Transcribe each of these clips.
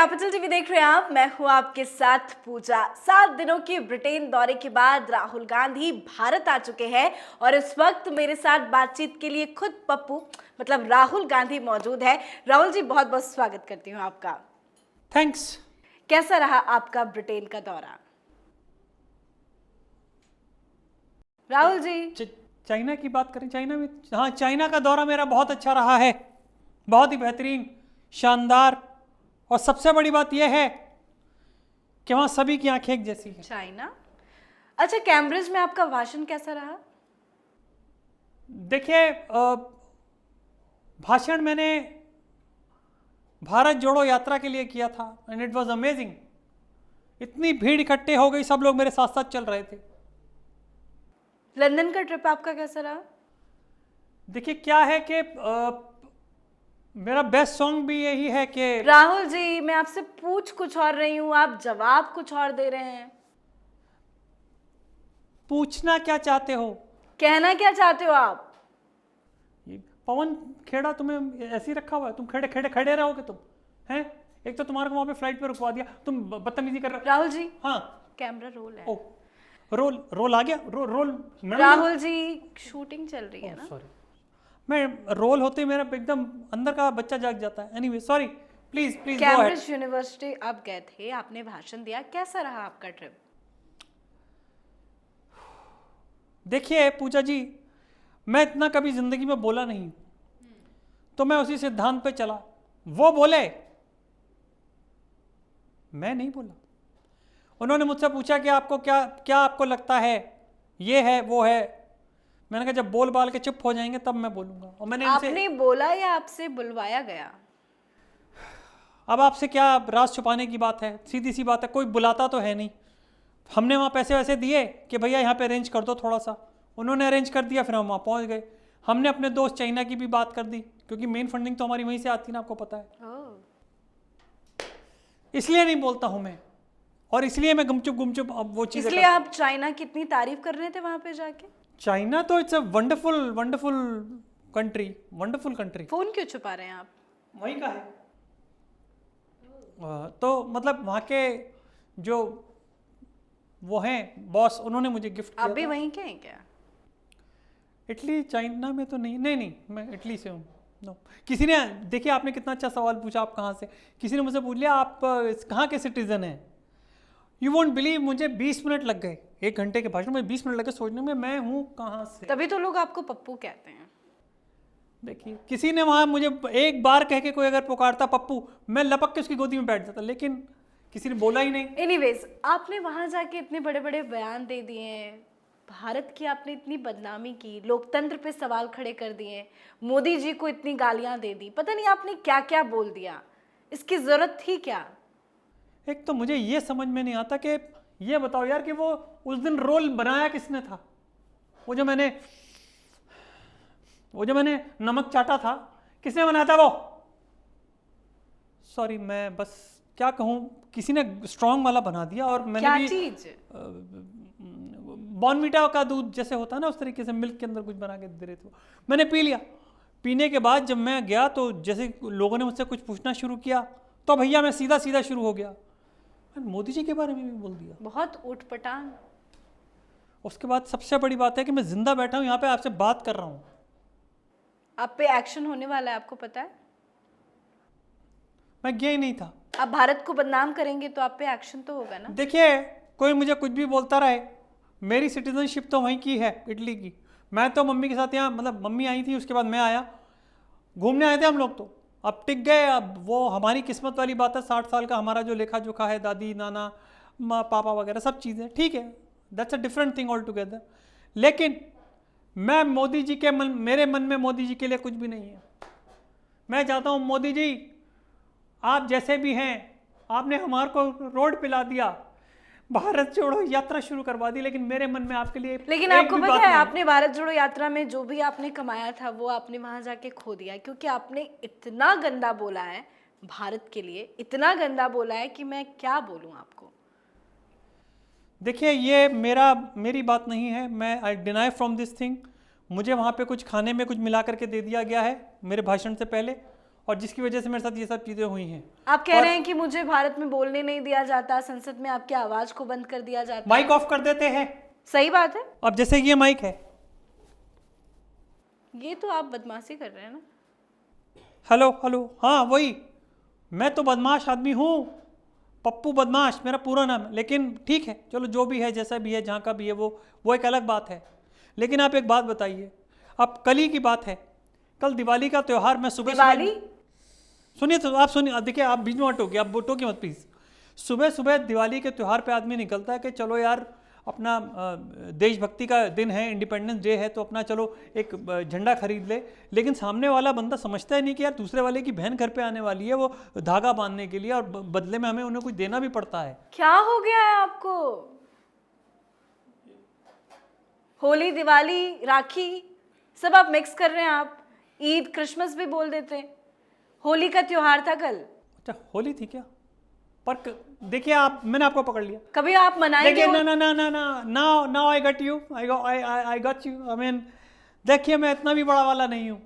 Capital TV देख रहे हैं आप। मैं हूं आपके साथ पूजा। 7 दिनों के ब्रिटेन दौरे के बाद राहुल गांधी भारत आ चुके हैं और इस वक्त मेरे साथ बातचीत के लिए खुद पप्पू मतलब राहुल गांधी मौजूद है। राहुल जी, बहुत बहुत स्वागत करती हूं आपका। थैंक्स। कैसा रहा आपका ब्रिटेन का दौरा? राहुल जी, चाइना की बात करें, चाइना में, हाँ, चाइना का दौरा मेरा बहुत अच्छा रहा है, बहुत ही बेहतरीन, शानदार। और सबसे बड़ी बात यह है कि वहाँ सभी की आंखें एक जैसी हैं। चाइना। अच्छा, कैम्ब्रिज में आपका भाषण कैसा रहा? देखिए, भाषण मैंने भारत जोड़ो यात्रा के लिए किया था एंड इट वाज अमेजिंग। इतनी भीड़ इकट्ठे हो गई, सब लोग मेरे साथ साथ चल रहे थे। लंदन का ट्रिप आपका कैसा रहा? देखिए, क्या है कि मेरा बेस्ट सॉन्ग भी यही है कि राहुल जी, मैं आपसे पूछ कुछ और रही हूँ, आप जवाब कुछ और दे रहे हैं। पूछना क्या चाहते हो? कहना क्या चाहते हो आप? ये पवन खेड़ा तुम्हें ऐसे ही रखा हुआ है, तुम खड़े रहोगे तुम, हैं? एक तो तुम्हारे को वहां पे फ्लाइट पे रुकवा दिया, तुम बदतमीजी कर रहे हो। राहुल जी, हाँ, कैमरा रोल है। ओ, रोल आ गया। रोल राहुल जी, शूटिंग चल रही है ना। सॉरी, मैं रोल होते मेरा एकदम अंदर का बच्चा जाग जाता है। Anyway, sorry, please go ahead. Cambridge university आप गए थे, आपने भाषण दिया, कैसा रहा आपका ट्रिप? देखिए पूजा जी, मैं इतना कभी जिंदगी में बोला नहीं, तो मैं उसी सिद्धांत पे चला। वो बोले, मैं नहीं बोला। उन्होंने मुझसे पूछा कि आपको क्या आपको लगता है, ये है वो है। मैंने कहा जब बोल बाल के चुप हो जाएंगे तब मैं बोलूंगा। और मैंने आपने बोला या आपसे बुलवाया गया? अब आपसे क्या राज छुपाने की बात है, सीधी सी बात है, कोई बुलाता तो है नहीं। हमने वहाँ पैसे वैसे दिए कि भैया यहाँ पे अरेंज कर दो थोड़ा सा, उन्होंने अरेंज कर दिया, फिर हम वहाँ पहुँच गए। हमने अपने दोस्त चाइना की भी बात कर दी, क्योंकि मेन फंडिंग तो हमारी वहीं से आती ना, आपको पता है। इसलिए नहीं बोलता हूँ मैं, और इसलिए मैं गुमचुप अब वो चीज़। इसलिए आप चाइना की इतनी तारीफ कर रहे थे वहां पे जाके? चाइना तो it's a wonderful country. Phone क्यों छुपा रहे हैं आप? वहीं का है। तो मतलब वहाँ के जो वो हैं बॉस, उन्होंने मुझे गिफ्ट किया। आप भी वहीं के हैं क्या? इटली, चाइना में तो नहीं, मैं इटली से हूँ। नो, किसी ने, देखिए आपने कितना अच्छा सवाल पूछा, आप कहाँ से। किसी ने मुझसे पूछ लिया आप कहाँ के सिटीजन हैं। यू वोंट बिलीव, मुझे 20 मिनट लग गए, 1 घंटे के भाषण में 20 मिनट लगे सोचने में मैं हूँ कहाँ से। तभी तो लोग आपको पप्पू कहते हैं। देखिए, किसी ने वहाँ मुझे एक बार कह के कोई अगर पुकारता पप्पू, मैं लपक के उसकी गोदी में बैठ जाता, लेकिन किसी ने बोला ही नहीं। एनीवेज, आपने वहां जाके इतने बड़े बड़े बयान दे दिए हैं, भारत की आपने इतनी बदनामी की, लोकतंत्र पे सवाल खड़े कर दिए, मोदी जी को इतनी गालियां दे दी, पता नहीं आपने क्या क्या बोल दिया, इसकी जरूरत थी क्या? एक तो मुझे ये समझ में नहीं आता कि ये बताओ यार कि वो उस दिन रोल बनाया किसने था। वो जो मैंने नमक चाटा था, किसने बनाया था वो? सॉरी, मैं बस क्या कहूँ, किसी ने स्ट्रॉन्ग वाला बना दिया। और मैंने क्या भी चीज? बॉर्नवीटा का दूध जैसे होता है ना, उस तरीके से मिल्क के अंदर कुछ बना के दे रहे थे। मैंने पी लिया। पीने के बाद जब मैं गया तो जैसे लोगों ने मुझसे कुछ पूछना शुरू किया, तो भैया मैं सीधा शुरू हो गया, मैंने मोदी जी के बारे में भी बोल दिया। बहुत उठपटांग। उसके बाद सबसे बड़ी बात है कि मैं जिंदा बैठा हूँ यहाँ पे, आपसे बात कर रहा हूँ। आप पे एक्शन होने वाला है, आपको पता है? मैं गया ही नहीं था। आप भारत को बदनाम करेंगे तो आप पे एक्शन तो होगा ना। देखिए, कोई मुझे कुछ भी बोलता रहे, मेरी सिटीजनशिप तो वहीं की है, इटली की। मैं तो मम्मी के साथ यहाँ, मतलब मम्मी आई थी, उसके बाद मैं आया, घूमने आए थे हम लोग, तो अब टिक गए। अब वो हमारी किस्मत वाली बात है, 60 साल का हमारा जो लेखा जोखा है, दादी नाना माँ पापा वगैरह सब चीज़ें ठीक है, that's a different thing all together. लेकिन मैं मोदी जी के मेरे मन में मोदी जी के लिए कुछ भी नहीं है। मैं चाहता हूँ मोदी जी, आप जैसे भी हैं, आपने हमारे को रोड पिला दिया, भारत जोड़ो यात्रा शुरू करवा दी, लेकिन मेरे मन में आपके लिए लेकिन आपको पता है, आपने भारत जोड़ो यात्रा में जो भी आपने कमाया था वो आपने वहां जाके खो दिया, क्योंकि आपने इतना गंदा बोला है भारत के लिए, इतना गंदा बोला है कि मैं क्या बोलूं आपको। देखिए, ये मेरी बात नहीं है, मैं I deny from this thing. मुझे वहाँ पे कुछ खाने में कुछ मिला करके दे दिया गया है मेरे भाषण से पहले, और जिसकी वजह से मेरे साथ ये सब चीज़ें हुई हैं। आप कह रहे हैं कि मुझे भारत में बोलने नहीं दिया जाता, संसद में आपकी आवाज को बंद कर दिया जाता, माइक ऑफ कर देते हैं। सही बात है। अब जैसे ये माइक है, ये तो आप बदमाशी कर रहे हैं ना। हेलो हेलो, हाँ वही, मैं तो बदमाश आदमी हूँ, पप्पू बदमाश मेरा पूरा नाम है। लेकिन ठीक है, चलो जो भी है, जैसा भी है, जहाँ का भी है, वो एक अलग बात है। लेकिन आप एक बात बताइए, अब कल ही की बात है, कल दिवाली का त्यौहार, मैं सुबह दिवाली? सुनिए तो, आप सुनिए, देखिए आप बीच में टोकिए, आप टोकिए मत प्लीज। सुबह सुबह दिवाली के त्यौहार पे आदमी निकलता है कि चलो यार अपना देशभक्ति का दिन है, इंडिपेंडेंस डे है, तो अपना चलो एक झंडा खरीद ले। लेकिन सामने वाला बंदा समझता ही नहीं कि यार दूसरे वाले की बहन घर पे आने वाली है, वो धागा बांधने के लिए, और बदले में हमें उन्हें कुछ देना भी पड़ता है। क्या हो गया है आपको? होली, दिवाली, राखी सब आप मिक्स कर रहे हैं। आप ईद, क्रिसमस भी बोल देते हैं। होली का त्योहार था कल। अच्छा होली थी क्या? पर देखिए आप, मैंने आपको पकड़ लिया। कभी आप मनाएंगे? देखिए ना ना ना ना ना, now I got you, I got you. I mean देखिए, मैं इतना भी बड़ा वाला नहीं हूँ।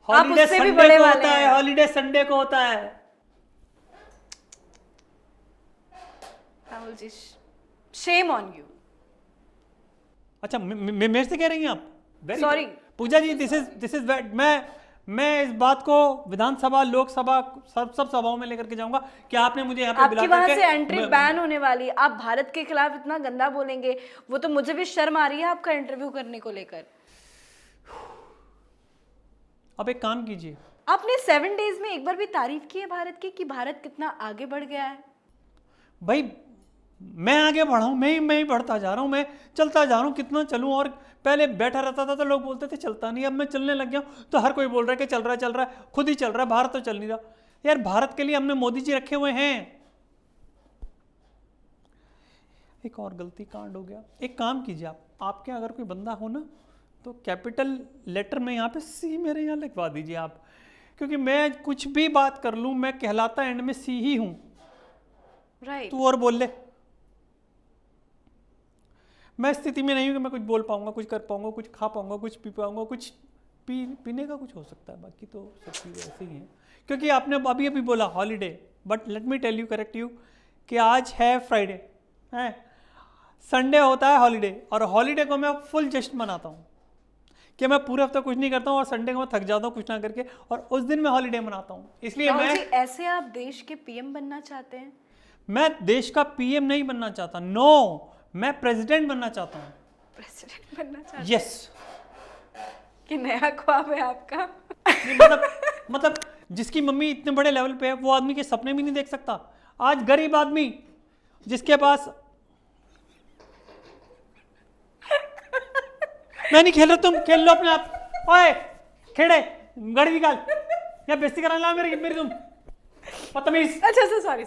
हॉलीडे उससे भी संडे बड़े को वाले होता है, हैं। हॉलीडे संडे को होता है। Rahul ji, shame on you. अच्छा मेरे से कह रही हैं आप? Very Sorry. good. Puja ji, this is मैं इस बात को विधानसभा, लोकसभा, सब सभाओं में लेकर के जाऊंगा कि आपने मुझे यहाँ पे बुला आपकी वहां करके से एंट्री बैन होने वाली। आप भारत के खिलाफ इतना गंदा बोलेंगे, वो तो मुझे भी शर्म आ रही है आपका इंटरव्यू करने को लेकर। अब एक काम कीजिए, आपने 7 डेज में एक बार भी तारीफ की है भारत की कि भारत कितना आगे बढ़ गया है? भाई मैं आगे बढ़ा हूँ, मैं ही बढ़ता जा रहा हूँ, मैं चलता जा रहा हूँ। कितना चलूँ? और पहले बैठा रहता था तो लोग बोलते थे चलता नहीं, अब मैं चलने लग गया हूँ तो हर कोई बोल रहा है कि चल रहा है, खुद ही चल रहा है, भारत तो चल नहीं रहा। यार भारत के लिए हमने मोदी जी रखे हुए हैं। एक और गलती कांड हो गया। एक काम कीजिए, आपके अगर कोई बंदा हो ना, तो कैपिटल लेटर में यहाँ पे सी मेरे यहाँ लिखवा दीजिए आप, क्योंकि मैं कुछ भी बात कर लूँ, मैं कहलाता एंड में सी ही हूँ। राइट। तू और बोल ले, मैं स्थिति में नहीं हूँ कि मैं कुछ बोल पाऊंगा, कुछ कर पाऊंगा, कुछ खा पाऊंगा, कुछ पी पाऊंगा, कुछ पीने का कुछ हो सकता है, बाकी तो सब चीज़ ऐसे ही हैं। क्योंकि आपने अभी बोला holiday, but let me tell you, correct you, कि आज है फ्राइडे, है संडे होता है हॉलीडे, और हॉलीडे को मैं फुल जश्न मनाता हूँ कि मैं पूरे हफ्ते कुछ नहीं करता हूँ और संडे को मैं थक जाता हूँ कुछ ना करके, और उस दिन मैं हॉलीडे मनाता हूँ। इसलिए ऐसे आप देश के पीएम बनना चाहते हैं? मैं देश का पीएम नहीं बनना चाहता, नो, मैं प्रेसिडेंट बनना चाहता हूँ। प्रेसिडेंट बनना चाहते हैं? यस। कि नया ख्वाब है आपका? मतलब जिसकी मम्मी इतने बड़े लेवल पे है, वो आदमी के सपने भी नहीं देख सकता। आज गरीब आदमी जिसके पास मैं नहीं खेल रहा, तुम खेल लो अपने आप। ओए खेड़े, गाड़ी निकाल, या बेइज्जती कराने ला मेरी तुम बदतमीज। अच्छा सॉरी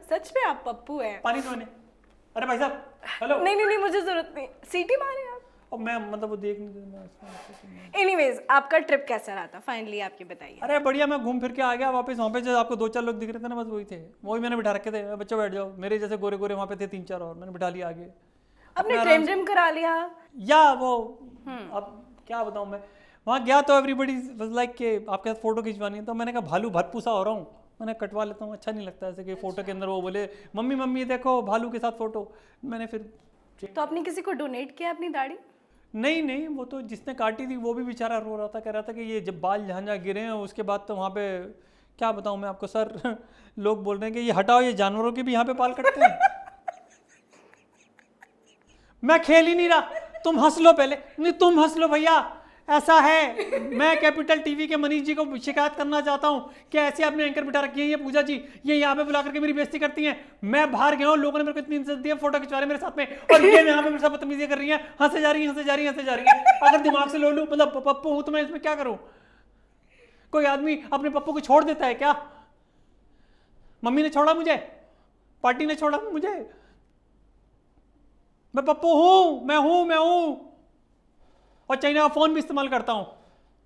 सच में आप पप्पू हैं? पानी तो मैंने, अरे भाई साहब हेलो। नहीं मुझे जरूरत नहीं, सीटी मारे आप। और मैं मतलब वो देख नहीं। एनीवेज, आपका ट्रिप कैसा रहा था फाइनली, आप ये बताइए। अरे बढ़िया, मैं घूम फिर के आ गया वापस। वहाँ पे जो आपको 2-4 लोग दिख रहे थे ना, बस वही थे, वही मैंने बिठा रखे थे। बच्चों बैठ जाओ, मेरे जैसे गोरे गोरे वहाँ पे थे 3-4 और, मैंने बिठा लिया आगे। आपने ट्रेन करा लिया? या वो अब क्या बताऊँ मैं, वहाँ गया तो एवरीबडी वाज लाइक कि आपके साथ फोटो खिंचवानी है, तो मैंने कहा भालू भतपूसा हो रहा हूँ, मैंने कटवा लेता हूँ, अच्छा नहीं लगता ऐसे कि फोटो के अंदर वो बोले मम्मी देखो भालू के साथ फोटो। मैंने फिर तो आपने किसी को डोनेट किया अपनी दाढ़ी? नहीं, वो तो जिसने काटी थी वो भी बेचारा रो रहा था, कह रहा था कि ये जब बाल जहाँ गिरे हैं उसके बाद तो वहाँ पे क्या बताऊँ मैं आपको सर, लोग बोल रहे हैं कि ये हटाओ, ये जानवरों के भी यहाँ पे बाल कटते हैं। मैं खेल ही नहीं रहा, तुम हंस लो पहले। नहीं तुम हंस लो भैया, ऐसा है, मैं कैपिटल टीवी के मनीष जी को शिकायत करना चाहता हूं कि ऐसे आपने एंकर बिठा रखी है ये पूजा जी, ये यहाँ पे बुला करके मेरी बेइज्जती करती हैं। मैं बाहर गया हूँ, लोगों ने मेरे को इतनी इज्जत दी है, फोटो खिंचवा रहे मेरे साथ में, और ये यहाँ पे मेरे साथ बदतमीजी कर रही है, हंसे जा रही है। अगर दिमाग से लो लूँ, मतलब पप्पू हूँ, तो मैं इसमें क्या करूँ? कोई आदमी अपने पप्पू को छोड़ देता है क्या? मम्मी ने छोड़ा मुझे, पार्टी ने छोड़ा मुझे, मैं पप्पू हूँ, मैं हूँ। और चाइना का फोन भी इस्तेमाल करता हूं।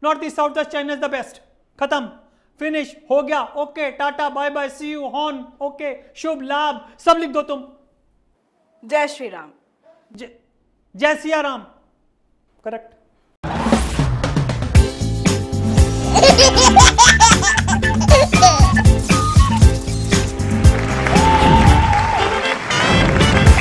North east south west, China is the best. खत्म, फिनिश हो गया। Okay, tata bye bye, see you, horn, okay, शुभ लाभ, सब लिख दो तुम। जय श्री राम। जय सिया राम, करेक्ट।